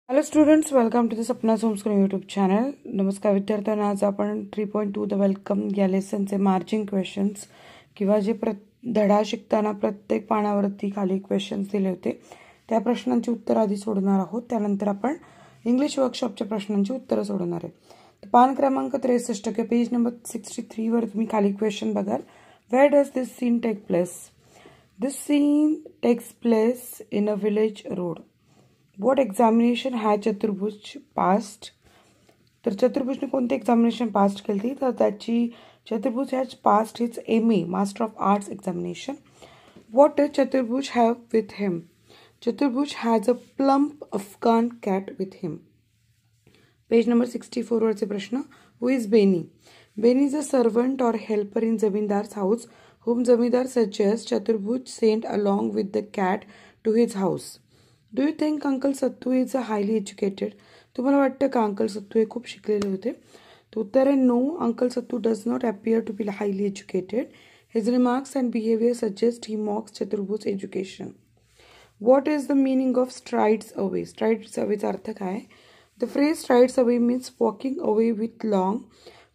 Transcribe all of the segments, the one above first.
Hello students, welcome to the Sapna homeschool YouTube channel. नमस्कार विद्यार्थ्यांना. आज आपण 3.2 द वेलकम या लेसनचे मार्जिंग क्वेश्चन्स किंवा जे धडा शिकताना प्रत्येक पानावरती खाली क्वेश्चन्स दिले होते त्या प्रश्नांची उत्तर आधी सोडणार आहोत. त्यानंतर आपण इंग्लिश वर्कशॉपच्या प्रश्नांची उत्तरं सोडणार आहे. तर पान क्रमांक 63 किंवा पेज नंबर 63 वर तुम्ही खाली क्वेश्चन बघाल. Where does this scene take place? This scene takes place in a village road. What examination had चतुर्भुज passed? तर चतुर्भुजने कोणते एक्झामिनेशन पास केली? तर त्याची चतुर्भुज has passed his MA master of arts examination. What does चतुर्भुज have with him? चतुर्भुज has a plump Afghan cat with him. Page number 64 वरचे प्रश्न. Who is Benny? Benny is a servant or helper in Zamindar's house whom Zamindar suggests Chaturbhuj sent along with the cat to his house. Do you think uncle sattu is a highly educated? तुम्हाला वाटतं का uncle सत्तू हे खूप शिकलेले होते? तर उत्तर आहे no. Uncle Sattu does not appear to be highly educated. His remarks and behaviour suggest he mocks Chaturbhuj education. What is the meaning of strides away? Strides अवेचा अर्थ काय? The phrase strides away means walking away with long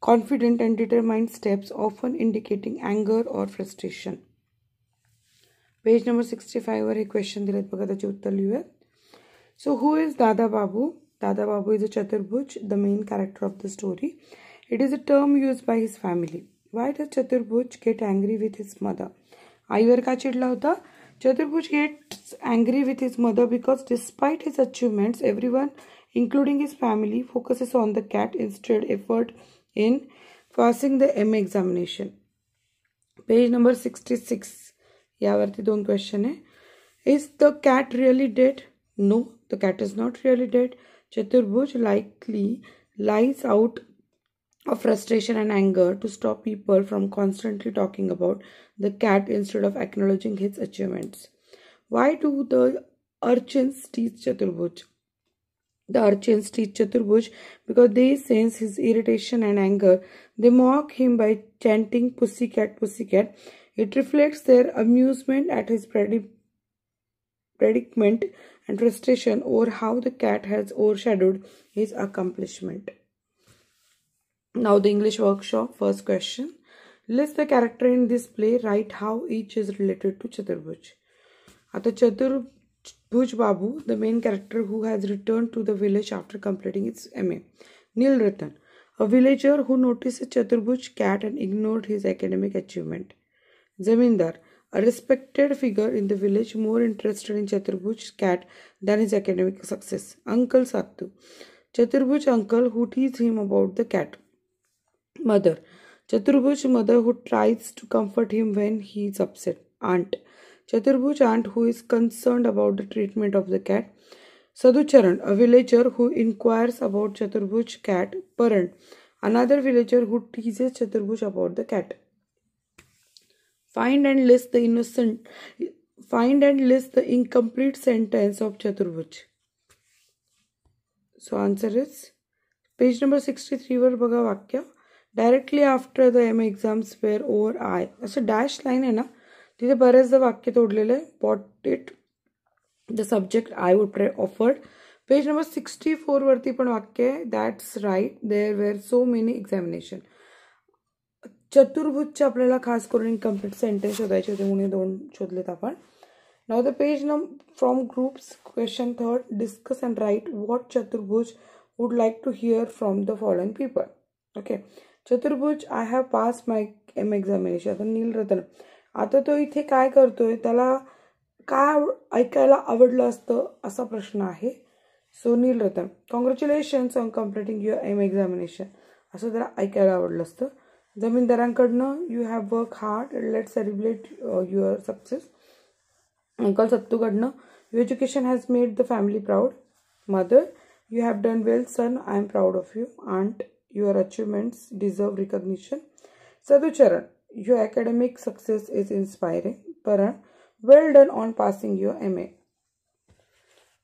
confident and determined steps often indicating अँगर or frustration. Page number 65 वर हे question दिलेत बघा, त्याचे उत्तर लिहूयात. सो हू इज दादा बाबू? दादा बाबू is a Chaturbhuj, the main character of the story. It is a term use by his family. Why does Chaturbhuj get angry with his mother? आईवर का चिडला होता? Chaturbhuj gets angry with his mother because despite his achievements everyone including his family focuses on the cat instead effort in passing the MA examination. Page number 66 यावरती दोन question आहे. Is the cat really dead? No, the cat is not really dead. चतुर्भुज likely lies out of frustration and anger to stop people from constantly talking about the cat instead of acknowledging his achievements. Why do the urchins teach Chaturbhuj? The urchins teach Chaturbhuj because they sense his irritation and anger. They mock him by chanting pussycat, pussycat. It reflects their amusement at his predicament and frustration over how the cat has overshadowed his accomplishment. Now the English workshop. First question. List the character in this play. Write how each is related to Chaturbhuj. आता चतुर्भुज बाबू, the main character who has returned to the village after completing its MA. Neil Ratan, a villager who noticed Chaturbhuj cat and ignored his academic achievement. Zamindar, a respected figure in the village more interested in Chaturbhuj's cat than his academic success. Uncle Sattu, Chaturbhuj's uncle who teases him about the cat. Mother, Chaturbhuj's mother who tries to comfort him when he is upset. Aunt, Chaturbhuj's aunt who is concerned about the treatment of the cat. Sadhucharan, a villager who inquires about Chaturbhuj's cat. Paran, another villager who teases Chaturbhuj about the cat. Find and list the incomplete sentence of Chaturbhuj. So answer is page number 63 वर बघा वाक्य. Directly after the MA exams were over, I असं dash line आहे ना, तिथे बरेचदा वाक्य तोडलेलं आहे. What it the subject I would offered. Page number 64 वरती पण वाक्य आहे. That's right, there were so many examination. चतुर्भुजचे आपल्याला खास करून इनकम्प्लीट सेंटेन्स शोधायचे होते म्हणून दोन शोधलेत आपण. Now the page from groups. Question 3. Discuss and write what Chaturbhuj would like to hear from the following people. Okay. Chaturbhuj, I have pass my MA examination. आता नील रतन, आता तो इथे काय करतोय, त्याला काय ऐकायला आवडलं असतं असा प्रश्न आहे. So Neel Ratan, congratulations on completing your MA examination. असं त्याला ऐकायला आवडलं असतं. जमीनदारांकडनं, you have work hard, let celebrate your success. Uncle सत्तूकडनं, your education has made the family proud. Mother, you have done well son, I am proud of you. Aunt, your achievements deserve recognition. Saducharan, your academic success is inspiring. Paran, well done on passing your MA.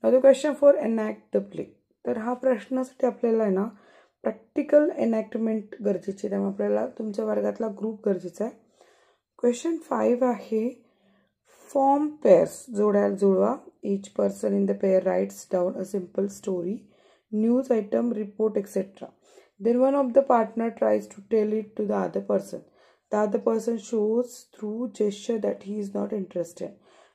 The question for enact the play. तर हा प्रश्नासाठी आपल्याला आहे ना practical एनॅक्टमेंट गरजेची, त्यामुळे आपल्याला तुमच्या वर्गातला ग्रुप गरजेचा आहे. क्वेश्चन 5 आहे, फॉर्म पेअर्स, जोड्या जुळवा. each person in the pair writes down a simple story, news item, report, etc. Then one of the partner tries to tell it to the other person. The other person shows through gesture that he is not interested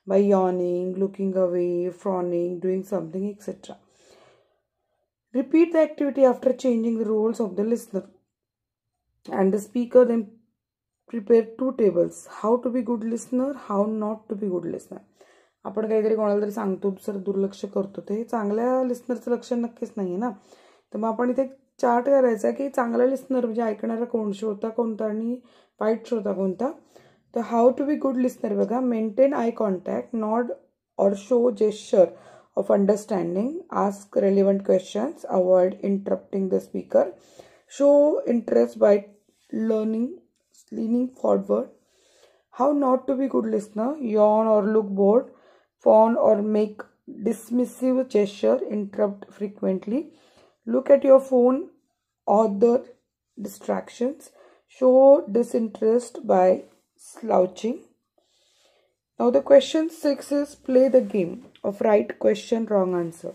by yawning, looking away, frowning, doing something, etc. Repeat the activity after changing the roles of the listener and the speaker. Then prepare 2 tables. How to be good listener, how not to be good listener. आपण काहीतरी कोणाला तरी सांगतो, दुसरं दुर्लक्ष करतो, ते चांगल्या लिस्नरचं लक्षण नक्कीच नाही आहे ना. तर मग आपण इथे चार्ट करायचा की चांगला लिस्नर म्हणजे ऐकणारा कोण, श्रोता कोणता आणि वाईट श्रोता कोणता. तर how to be good listener बघा, मेंटेन आय कॉन्टॅक्ट, नॉड और show gesture of understanding, ask relevant questions, avoid interrupting the speaker, show interest by leaning forward. How not to be good listener, yawn or look bored, fawn or make dismissive gesture, interrupt frequently, look at your phone, other distractions, show disinterest by slouching. Now the question 6 is play the game of right question, wrong answer.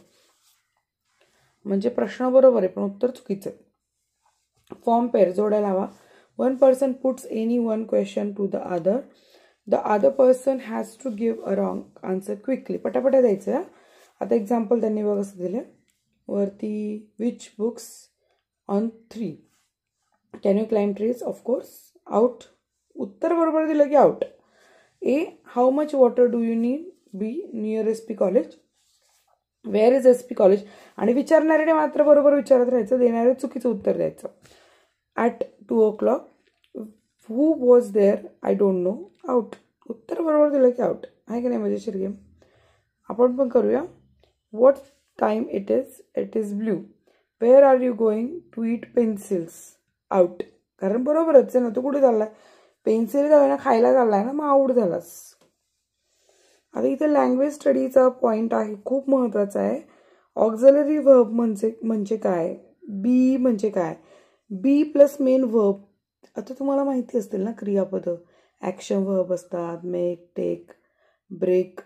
म्हणजे प्रश्न बरोबर आहे पण उत्तर चुकीचं आहे. Form pair जोड्या लावा. One person puts any one question to the other. The other person has to give a wrong answer quickly. पटापटा द्यायचं. आता एक्झाम्पल त्यांनी बघ असं दिलं वरती, which books on 3. Can you climb trees? Of course. Out. उत्तर बरोबर दिलं की out. A. How much water do you need? B. Near SP college. Where is SP college? आणि विचारणाऱ्याने मात्र बरोबर विचारत राहायचं, देणारे चुकीचं उत्तर द्यायचं. At 2 o'clock. Who was there? I don't know. Out. उत्तर बरोबर दिलं की आउट. आहे की नाही मजेशीर गेम. आपण पण करूया. What time it is? It is blue. Where are you going? To eat pencils. Out. कारण बरोबरच आहे ना, तू कुठे चाललाय? पेन्सिल ना खायला चाललाय ना, मग आऊट झालास. आता इथे लँग्वेज स्टडीचा पॉइंट आहे, खूप महत्वाचा आहे. ऑक्झिलरी व्हर्ब म्हणजे काय, बी म्हणजे काय, बी प्लस मेन व्हर्ब. आता तुम्हाला माहिती असतील ना क्रियापद, ॲक्शन व्हर्ब असतात, मेक, टेक, ब्रेक,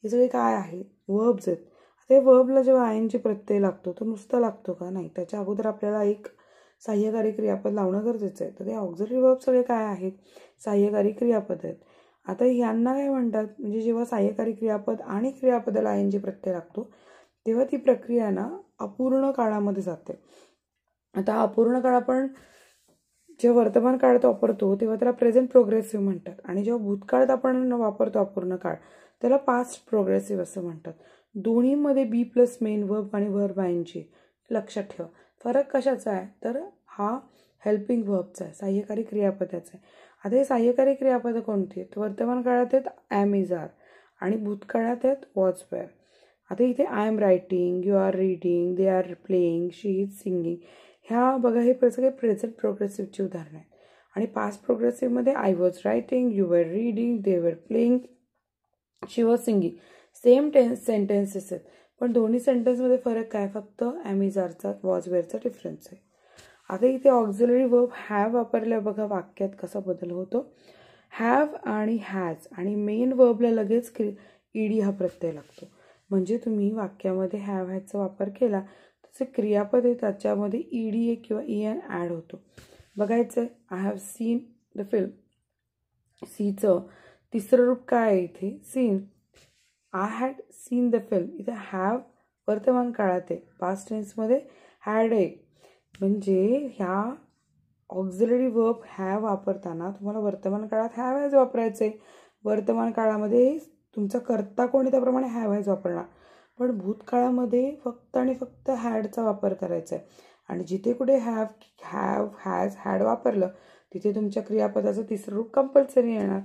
हे सगळे काय आहेत, व्हर्ब्स आहेत. आता या व्हर्बला जेव्हा आयएनजी प्रत्यय लागतो तो नुसता लागतो का, नाही, त्याच्या अगोदर आपल्याला एक सहाय्यकारी क्रियापद लावणं गरजेचं आहे. तर ते ऑक्झिलरी वर्ब सगळे काय आहेत, सहाय्यकारी क्रियापद आहेत. आता ह्यांना काय म्हणतात, म्हणजे जेव्हा सहाय्यकारी क्रियापद आणि क्रियापदाला आयएनजी प्रत्यय लागतो तेव्हा ती प्रक्रिया ना अपूर्ण काळामध्ये जाते. आता अपूर्ण काळ आपण जेव्हा वर्तमान काळात वापरतो तेव्हा त्याला प्रेझेंट प्रोग्रेसिव्ह म्हणतात, आणि जेव्हा भूतकाळात आपण वापरतो अपूर्ण काळ त्याला पास्ट प्रोग्रेसिव्ह असं म्हणतात. दोन्हीमध्ये बी प्लस मेन वर्ब आणि वर्ब आयएनजी. लक्षात ठेवा फरक कशाचा आहे, तर हा हेल्पिंग व्हर्बचा आहे, सहाय्यकारी क्रियापदाचा आहे. आता हे सहाय्यकारी क्रियापद कोणती आहेत, वर्तमान काळात आहेत ॲम, इज, आर, आणि भूतकाळात आहेत वॉज, वेअर. आता इथे I am writing, you are reading, they are playing, she is singing, ह्या बघा हे सगळे प्रेझेंट प्रोग्रेसिव्हची उदाहरणं आहेत. आणि पास्ट प्रोग्रेसिव्हमध्ये I was writing, you were reading, they were playing, she was singing. Same sentences आहेत पण दोन्ही सेंटेन्समध्ये फरक काय, फक्त ॲम, इज, आरचा, वॉज, वेअरचा डिफरन्स आहे. आता इथे ऑक्झिलरी वर्ब हॅव वापरल्या बघा वाक्यात कसा बदल होतो. हॅव आणि हॅज आणि मेन वर्बला लगेच ईडी हा प्रत्यय लागतो. म्हणजे तुम्ही वाक्यामध्ये हॅव हॅजचा वापर केला तसे क्रियापद आहे त्याच्यामध्ये ईडी ए किंवा ईएन ॲड होतो. बघायचं आहे, I have seen the film. सीचं तिसरं रूप काय आहे इथे, seen. I had seen the film, इथे हॅव वर्तमान काळात आहे, पास्ट टेन्समध्ये हॅड आहे. म्हणजे ह्या ऑक्झिलरी वर्ब हॅव वापरताना तुम्हाला वर्तमान काळात हॅव हॅज वापरायचं आहे. वर्तमान काळामध्ये तुमचा कर्ता कोण आहे त्याप्रमाणे हॅव हॅज वापरणार, पण भूतकाळामध्ये फक्त आणि फक्त हॅडचा वापर करायचा आहे. आणि जिथे कुठे हॅव हॅज हॅड वापरलं तिथे तुमच्या क्रियापदाचं तिसरं रूप कंपल्सरी येणार.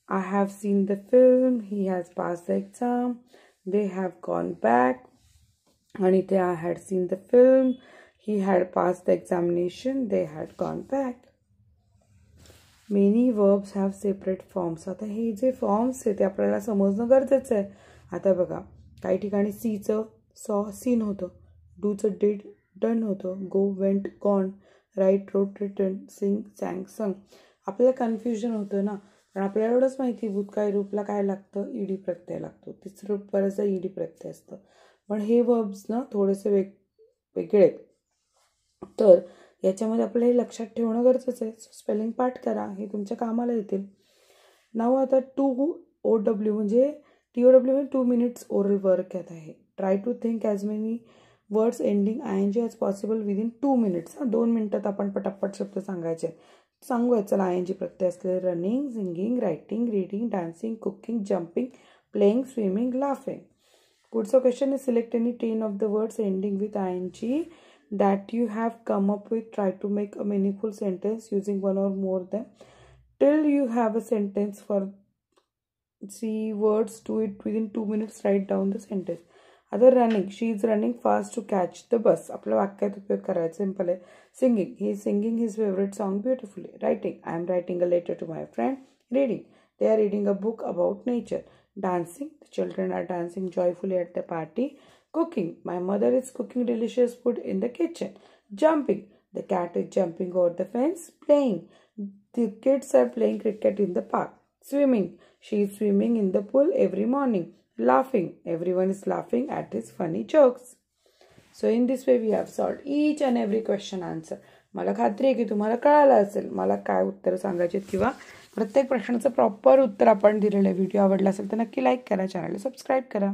I have seen the film, he has pass the exam, they have gone back. आणि इथे I had seen the film, he had passed the examination, they had gone back. Many verbs have separate forms. आता हे जे forms आहे ते आपल्याला समजणं गरजेचं आहे. आता बघा काही ठिकाणी सीचं सॉ, सीन होतं, डूचं डिड, डन होतं, गो, वेंट, गॉन, राईट, रोट, रिटर्न, सिंग, सॅंग, संग. आपल्याला कन्फ्युजन होतं ना, पण आपल्याला एवढंच माहिती भूतकाळी रूपला काय लागतं, ईडी प्रत्यय लागतो. तिसरं रूप बऱ्याचदा ईडी प्रत्यय असतं. पण हे वर्ब्स ना थोडेसे वेगळे आहेत. तर याच्यामध्ये आपल्याला हे लक्षात ठेवणं गरजेचं आहे. स्पेलिंग पाठ करा, हे तुमच्या कामाला येतील. नाव आता TOW म्हणजे TOW म्हणजे 2 minutes ओरल वर्क येत आहे. Try to think as many words ending ING as possible within 2 minutes. 2 मिनिटात आपण पटापट शब्द सांगायचे. सांगूया चला. ING प्रत्यय असलेले running, singing, writing, reading, dancing, cooking, jumping, playing, swimming, laughing. पुढचा question is select any 10 of the words ending with ING that you have come up with. Try to make a meaningful sentence using one or more them. Till you have a sentence for 3 words, do it within 2 minutes. Write down the sentence. आता running, she is running fast to catch the bus. आपल्या वाक्यात उपयोग करायचा simple आहे. Singing, he is singing his favourite song beautifully. Writing, I am writing a letter to my friend. Reading, they are reading a book about nature. Dancing, the children are dancing joyfully at the party. Cooking, my mother is cooking delicious food in the kitchen. Jumping, the cat is jumping over the fence. Playing, the kids are playing cricket in the park. Swimming, she is swimming in the pool every morning. Laughing, everyone is laughing at his funny jokes. So in this way we have solved each and every question answer. मला खात्री आहे की तुम्हाला कळालं असेल मला काय उत्तर सांगायचे किंवा प्रत्येक प्रश्नाचं प्रॉपर उत्तर आपण दिलेलं आहे. व्हिडिओ आवडला असेल तर नक्की लाईक करा, चॅनलला सबस्क्राईब करा.